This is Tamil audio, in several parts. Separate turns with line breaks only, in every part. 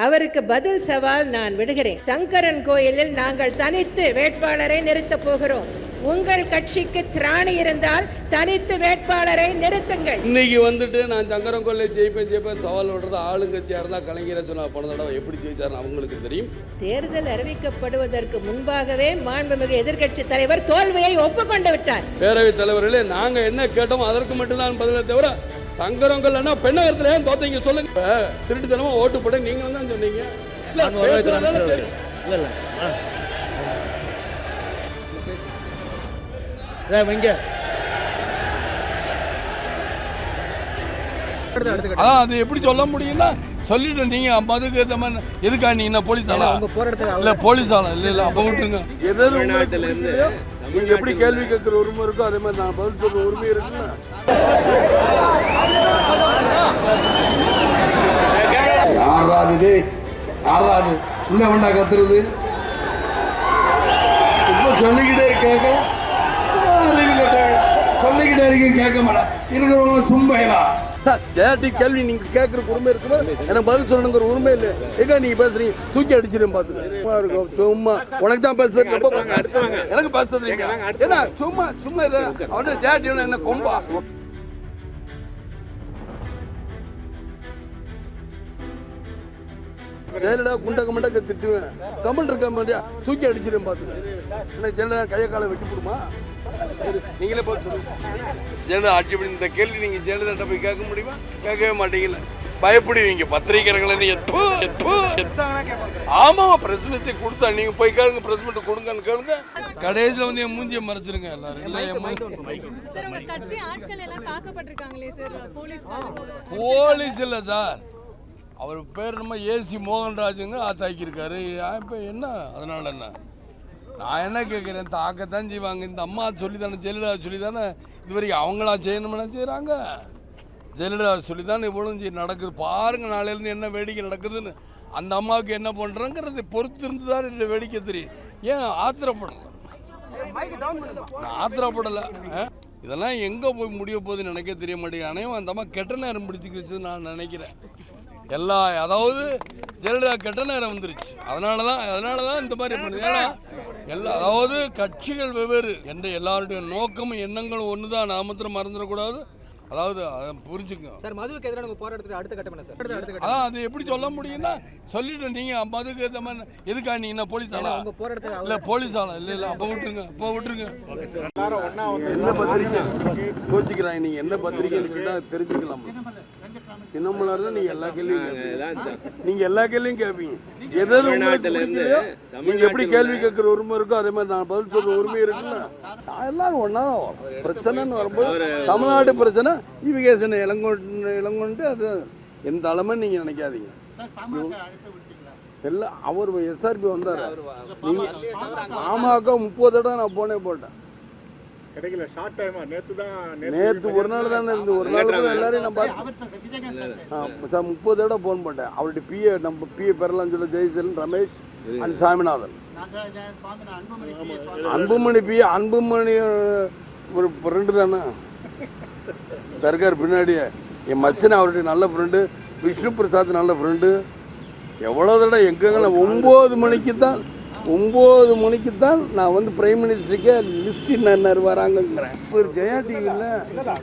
அவருக்கு பதில் சவால் நான் விடுகிறேன். சங்கரன் கோயிலில் நாங்கள் தனித்து வேட்பாளரை நிறுத்தப் போகிறோம். உங்கள் கட்சிக்கு திராணி இருந்தால் தனித்து வேட்பாளரை நிறுத்துங்கள்.
இன்னைக்கு வந்துட்டு நான் சங்கரன் கோயிலில் ஜெயிப்பேன் சவால் விடுறது ஆளுங்கட்சியாக இருந்தால் கலைஞரை சொன்ன போன தடவை எப்படி ஜெயிச்சாருன்னு அவங்களுக்கு தெரியும்.
தேர்தல் அறிவிக்கப்படுவதற்கு முன்பாகவே மாண்புமிகு எதிர்க்கட்சி தலைவர் தோல்வியை ஒப்புக்கொண்டு விட்டார்.
பேரவைத் தலைவர்களே, நாங்கள் என்ன கேட்டோமோ அதற்கு மட்டும்தான் பதிலை தவிர சங்கரங்கள்னா பெண்ணகரத்தில் ஏன் பார்த்தீங்க சொல்லுங்க. திருட்டுத்தனமா ஓட்டு போட நீங்களும் தான் சொன்னீங்க. அது எப்படி சொல்ல முடியும்னா சொல்லிட்டு நீங்க அதுக்கு ஏற்ற மாதிரி எதுக்கா நீங்க போலீஸாலா இல்ல போலீஸாலா இல்ல அப்ப விட்டுருங்க. எதாவது உங்களுக்கு நீங்க எப்படி கேள்வி கேட்கிற உரிமை இருக்கோ அதே மாதிரி நான் பதில் சொல்ற உரிமை இருக்குல்ல. யாராது யாராது உள்ள வேண்டா கத்துறது இப்ப சொல்லிக்கிட்டே கேட்க சொல்லிக்கிட்டே இருக்க கேட்க மாட்டேன் இருக்கிறவங்க சும்மையா சார். ஜெயாட்டி கேள்வி நீங்க கேட்கற உரிமை இருக்கும்போது எனக்கு பதில் சொல்லணுங்கிற உரிமை இல்லை. எங்க நீங்க பேசுறீங்க தூக்கி அடிச்சிடும் பார்த்து சும்மா உனக்கு தான் பேசுறது எனக்கு பேசுறது ஏன்னா சும்மா சும்மா இதை அவன் ஜெயாட்டி என்ன கொம்பா ஜெயலலிதா குண்டக்க மண்டக்க திட்டுவேன் கமெண்ட் இருக்க மாதிரியா தூக்கி அடிச்சிடும் பார்த்து என்ன ஜெயலலிதா கையை காலை வெட்டி போடுமா? சரி நீங்களே போய் சொல்லுங்க. ஜெயலலிதா ஆட்சி பண்ணி இந்த கேள்வி நீங்க ஜெயலலிதா போய் கேட்க முடியுமா? கேட்கவே மாட்டீங்கல்ல. பயப்படுவீங்க பத்திரிகைகளை. ஆமா பிரஸ் மீட் கொடுத்தா நீங்க போய் கேளுங்க, பிரஸ் மீட் கொடுங்கன்னு கேளுங்க. கடைசியில வந்து என் மூஞ்சியை மறைச்சிருங்க எல்லாரும். போலீஸ் இல்ல சார், அவர் பேர் நம்ம ஏசி மோகன்ராஜுங்க தாக்கியிருக்காரு. இப்போ என்ன அதனால என்ன நான் என்ன கேட்குறேன், தாக்கத்தான் செய்வாங்க. இந்த அம்மா சொல்லி தானே ஜெயலலிதா சொல்லி தானே இது வரைக்கும் அவங்களா செய்யணும்னா செய்கிறாங்க. ஜெயலலிதா சொல்லி தானே இவ்வளவு நடக்குது. பாருங்க நாளையிலேருந்து என்ன வேடிக்கை நடக்குதுன்னு. அந்த அம்மாவுக்கு என்ன பண்ணுறேங்கிறது பொறுத்து இருந்து தான் இந்த வேடிக்கை தெரியும். ஏன் ஆத்திரப்படலை? நான் ஆத்திரப்படலை. இதெல்லாம் எங்கே போய் முடிய போகுதுன்னு நினைக்க தெரிய மாட்டேங்குது. அனைவரும் அந்த அம்மா கெட்ட நேரம் பிடிச்சிக்கிச்சு நான் நினைக்கிறேன். அதாவது ஜெயலலிதா கெட்ட நேரம் வந்துருச்சு. அதனாலதான் இந்த மாதிரி பண்ணுது. ஏன்னா அதாவது கட்சிகள் வெவ்வேறு என்ற எல்லாருடைய நோக்கமும் எண்ணங்களும் ஒண்ணுதான். நாமத்திரம் மறந்துடக்கூடாது. அதாவது புரிஞ்சுக்கோங்க சார். மதுவுக்கு எதிரான போராட்டத்துக்கு அடுத்த கட்டம் என்ன சார்? அதான் அது எப்படி சொல்ல முடியும்னா சொல்லிட்டு நீங்க மதுக்கு ஏற்ற மாதிரி எதுக்கா நீங்க போலீஸாலா இல்ல போலீஸாலா இல்ல அப்ப விட்டுருங்க அப்ப விட்டுருங்க. என்ன பத்திரிக்கை கோச்சிக்கிறாங்க நீங்க என்ன பத்திரிக்கைன்னு தெரிஞ்சுக்கலாம். தினமலர் தான் நீங்க எல்லா கேள்வியும் கேட்பீங்க. எதாவது உங்களுக்கு பிடிக்கலையோ நீங்க எப்படி கேள்வி கேட்கிற உரிமை இருக்கோ அதே மாதிரி நான் பதில் சொல்ற உரிமை இருக்குல்ல. எல்லாரும் ஒன்னாதான் வரும். பிரச்சனைன்னு வரும்போது தமிழ்நாடு பிரச்சனை இவிகேசன் இளங்கொண்டு அது எந்த அளவுன்னு நீங்க நினைக்காதீங்க. எல்லாம் அவர் எஸ்ஆர்பி வந்தார். நீங்க பாமக 30 தடவை நான் போட்டேன். நேற்று ஒரு நாள் தானே இருந்து ஒரு நாள் எல்லாரையும் நான் பார்த்தேன். 30 தடவை போன் பண்ணேன். அவருடைய பிஏ நம்ம பிஏ பெறலாம் சொல்ல ஜெயசீலன் ரமேஷ் அண்ட் சாமிநாதன். அன்புமணி பிஏ அன்புமணி ஒரு ஃப்ரெண்டு தானே தர்கார் பின்னாடியே என் மச்சனை அவருடைய நல்ல ஃப்ரெண்டு. விஷ்ணு பிரசாத் நல்ல ஃப்ரெண்டு. எவ்வளோ தடவை எங்கெங்கெல்லாம் 9 மணிக்கு தான் நான் வந்து பிரைம் மினிஸ்டருக்கே லிஸ்ட் என்ன வராங்கிறேன். ஒரு ஜெயா டிவியில்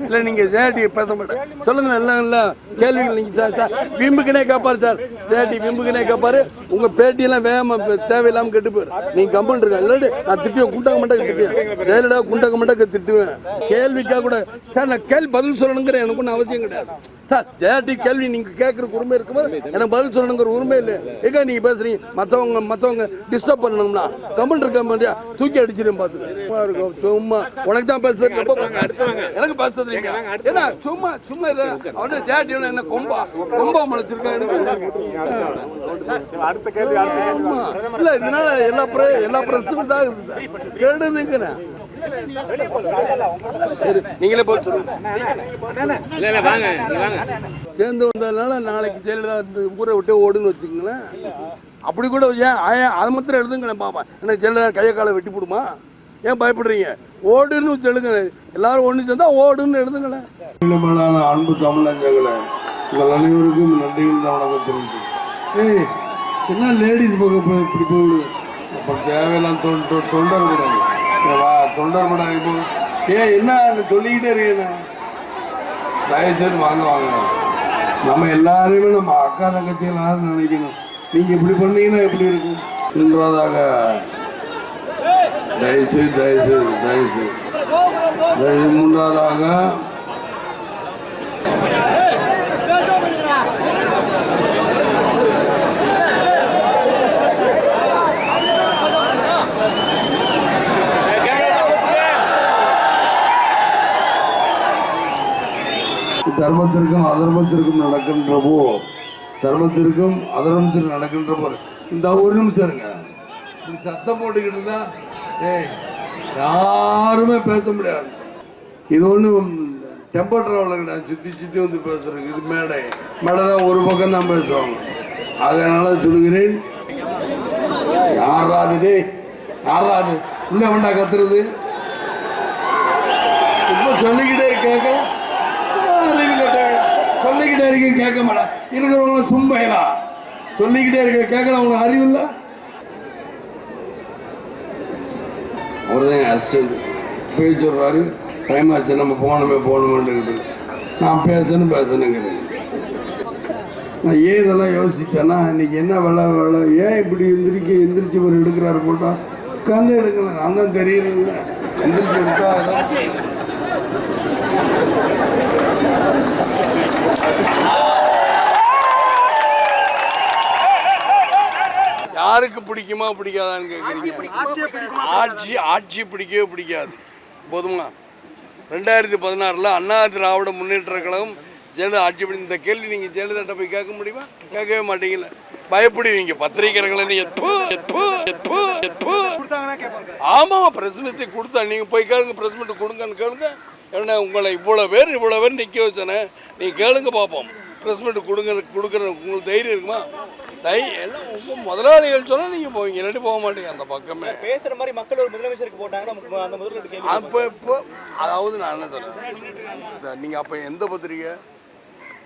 இல்லை நீங்கள் ஜெயா டிவி பேச மாட்டேன் சொல்லுங்கள். எல்லாம் இல்லை கேள்விகள் நீங்கள் சார் விம்புக்குனே கேட்பாரு சார். ஜெயா டிவி விம்புக்குனே கேட்பாரு. உங்கள் பேட்டியெல்லாம் வேகமாக தேவையில்லாமல் கெட்டு போயிரு. நீங்கள் கம்பெனி இருக்கேன் இல்லாட்டி நான் திட்டுவேன். குண்டக மண்டக்க திட்டுவேன். ஜெயலலிதா குண்டக மண்டக்க திட்டுவேன். கேள்விக்காக கூட சார் நான் கேள்வி பதில் சொல்லணுங்கிற எனக்கு ஒன்றும் அவசியம் கிடையாது சார். ஜெயா டிவி கேள்வி நீங்கள் கேட்குற உரிமை இருக்கும்போது எனக்கு பதில் சொல்லணுங்கிற உரிமை இல்லை. எங்கே நீங்கள் பேசுறீங்க மற்றவங்க டிஸ்டர்ப் பண்ணணும்னா கமெண்ட் இருக்க மாதிரியா தூக்கி அடிச்சிடும் பார்த்து சும்மா உனக்கு தான் பேசுறது எனக்கு பேசுறது ஏன்னா சும்மா சும்மா இதை அவன் ஜெயாட்டி என்ன கொம்பா முளைச்சிருக்கேன். இல்ல இதனால எல்லா பிரச்சனையும் தான் இருக்குது கேடுதுங்கிறேன். சரி நீங்களே போய் சொல்லுங்க. சேர்ந்து வந்ததுனால நாளைக்கு ஜெயலலிதா இந்த ஊரை விட்டு ஓடுன்னு வச்சுக்கோங்களேன். அப்படி கூட ஏன் அதை மாத்திரம் எழுதுங்களேன் பாப்பா. என்ன ஜெயலலிதா கையை காலை வெட்டி போடுமா? ஏன் பயப்படுறீங்க? ஓடுன்னு சொல்லுங்க. எல்லாரும் ஒன்று சேர்ந்தா ஓடுன்னு எழுதுங்களேன். அன்பு தமிழஞ்சங்களே, உங்கள் அனைவருக்கும் நன்றிகள் தான் வணக்கம் தெரிவித்து என்ன லேடிஸ் பக்கம் இப்படி போகுது. அப்போ தேவையெல்லாம் தொண்டர் கூடாது, தொண்டர் கூடாது. இப்போ என்ன சொல்லிக்கிட்டே இருக்கேன். தயவுசெய்து வாங்க வாங்க, நம்ம எல்லாருமே நம்ம அக்கா தங்கச்சிகளாக நினைக்கணும். நீங்கள் இப்படி பண்ணீங்கன்னா எப்படி இருக்கும் என்றதாக தயவுசெய்து தயவுசெய்து தயவுசெய்து தயவு. மூன்றாவதாக தர்மத்திற்கும் அதர்மத்திற்கும் நடக்கின்ற போர், தர்மத்திற்கும் அதர்மத்திற்கும் நடக்கின்ற போர். இந்த ஒரு நிமிஷம் இருங்க, இப்படி சத்தம் போட்டுக்கிட்டு இருந்தா யாருமே பேச முடியாது. இது ஒன்றும் டெம்பர் டிராவலர் கிடையாது, சுற்றி சுற்றி வந்து பேசுறதுக்கு. இது மேடை தான் ஒரு பக்கம் தான் பேசுவாங்க. அதனால சொல்லுகிறேன், யாராது யாராது உள்ள வேண்டா கத்துறது. இப்போ சொல்லிக்கிட்டே கேட்க சொல்லிக்கிட்டே இருக்க கேட்க மாட்டேன். இருக்கிறவங்களும் சும்பையா சொல்லிக்கிட்டே இருக்க கேட்கல. அவங்களுக்கு அறிவு இல்லை. அவர்தான் அசிஸ்டன்ட் போய் சொல்றாரு, டைம் ஆச்சு நம்ம போகணுமென்று. நான் பேசணுங்கிறேன். நான் ஏன் இதெல்லாம் யோசிச்சேன்னா, இன்னைக்கு என்ன வேலை ஏன் இப்படி எந்திரிச்சு ஒரு எடுக்கிறாரு போட்டா உட்காந்து எடுக்கல. நான் தான் தெரியல, எந்திரிச்சு எடுத்தா யாருக்கு பிடிக்குமா பிடிக்காதான்னு கேட்குறீங்க. ஆட்சி பிடிக்கவே பிடிக்காது. போதுமா? 2016 அண்ணா திராவிட முன்னேற்ற கழகம் ஜெயலலிதா ஆட்சி பண்ணி. இந்த கேள்வி நீங்கள் ஜெயலலிதாட்ட போய் கேட்க முடியுமா? கேட்கவே மாட்டீங்கல்ல. பயப்படுவீங்க. பத்திரிகைகளை ஆமாம், பிரஸ் மீட்டை கொடுத்தா நீங்கள் போய் கேளுங்க, பிரஸ் மீட் கொடுங்கன்னு கேளுங்க. ஏன்னா உங்களை இவ்வளோ பேர் நிற்க வச்சானே, நீங்கள் கேளுங்க பார்ப்போம். பிரஸ் மீட் கொடுக்குற உங்களுக்கு தைரியம் இருக்குமா? எல்லாம் உங்கள் முதலாளிகள் சொன்னால் நீங்கள் போவீங்க, இல்லாட்டி போக மாட்டீங்க அந்த பக்கமே.
பேசுகிற மாதிரி மக்கள் ஒரு முதலமைச்சருக்கு போட்டாங்கன்னா அந்த முதலமைச்சருக்கு
அப்போ அதாவது நான் என்ன சொல்கிறேன், நீங்கள் அப்போ எந்த பத்திரிக்கை?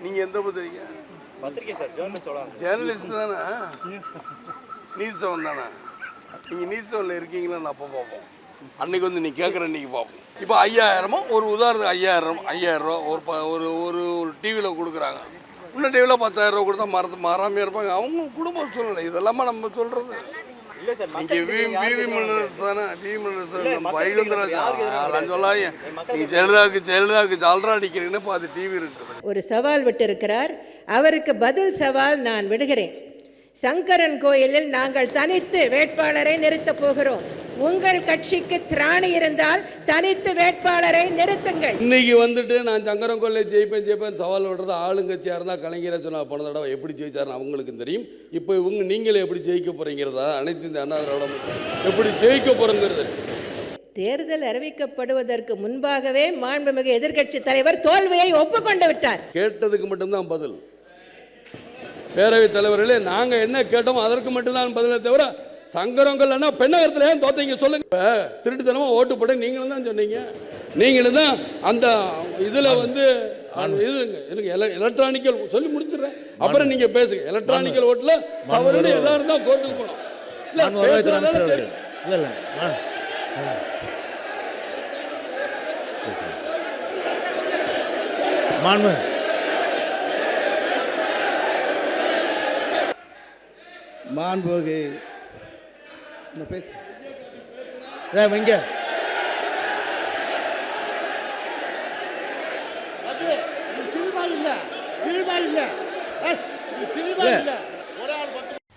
நீங்கள் எந்த பத்திரிக்கை?
பத்திரிக்கை சார்,
ஜேர்னலிஸ்ட் தானே, நியூஸ் செவன் தானே. நீங்கள் நியூஸ் செவனில் இருக்கீங்களான்னு அப்போ பார்ப்போம். அன்றைக்கி வந்து நீ கேட்குற அன்றைக்கி பார்ப்போம். இப்போ 5000 ஒரு உதாரணத்துக்கு 5000 ரூபா ஒரு ஒரு ஒரு டிவியில் கொடுக்குறாங்க. இன்னும் டிவியில் 10,000 ரூபா கொடுத்தா மாறாமே இருப்பாங்க. அவங்க குடும்ப சூழ்நிலை இதெல்லாமா நம்ம சொல்கிறது. நீங்கள் விவி மினரல்ஸ் தானே, விவி மினரல்ஸ் நம்ம வைகுந்தராஜ் அதெல்லாம் சொல்லாங்க. நீங்கள் ஜெயலலிதாவுக்கு ஜால்ரா அடிக்கிறீங்கன்னு பார்த்து டிவி இருக்குது.
ஒரு சவால் விட்டிருக்கிறார். அவருக்கு பதில் சவால் நான் விடுகிறேன். சங்கரன் கோயிலில் நாங்கள் தனித்து வேட்பாளரை நிறுத்தப் போகிறோம். உங்கள் கட்சிக்கு திராணி இருந்தால் தனித்து வேட்பாளரை நிறுத்துங்கள்.
இன்னைக்கு வந்துட்டு நான் சங்கரன் கோயிலில் ஜெயிப்பேன் சவால் விடுறது ஆளுங்கட்சியாக இருந்தால் கலைஞரை சொன்னால் போன தடவை எப்படி ஜெயிச்சாருன்னு அவங்களுக்கு தெரியும். இப்போ நீங்களே எப்படி ஜெயிக்க போகிறீங்கிறதா, அனைத்து இந்த அண்ணா திராவிட எப்படி ஜெயிக்க போகிறங்கிறது.
தேர்தல் அறிவிக்கப்படுவதற்கு முன்பாகவே மாண்புமிகு எதிர்க்கட்சி தலைவர் தோல்வியை ஒப்புக்கொண்டு விட்டார். கேட்டதுக்கு
மட்டும்தான் பதில். பேரவைத் தலைவர்களே, நாங்கள் என்ன கேட்டோமோ அதற்கு மட்டும்தான் பதிலை தவிர சங்கரங்கள்னா பெண்ணகரத்தில் ஏன் தோத்தீங்க சொல்லுங்க. திருட்டுத்தனமாக ஓட்டு போட நீங்களும் தான் சொன்னீங்க. நீங்களும் தான் அந்த இதில் வந்து எனக்கு எலக்ட்ரானிக்கல் சொல்லி முடிச்சிடுறேன், அப்புறம் நீங்கள் பேசுங்க. எலக்ட்ரானிக்கல் ஓட்டில் தவறுன்னு எல்லாரும் தான் கோர்ட்டுக்கு போனோம். இல்லை
மாண்புமிகு பேச இங்க சினிமா இல்ல ஒரே ஆள் 10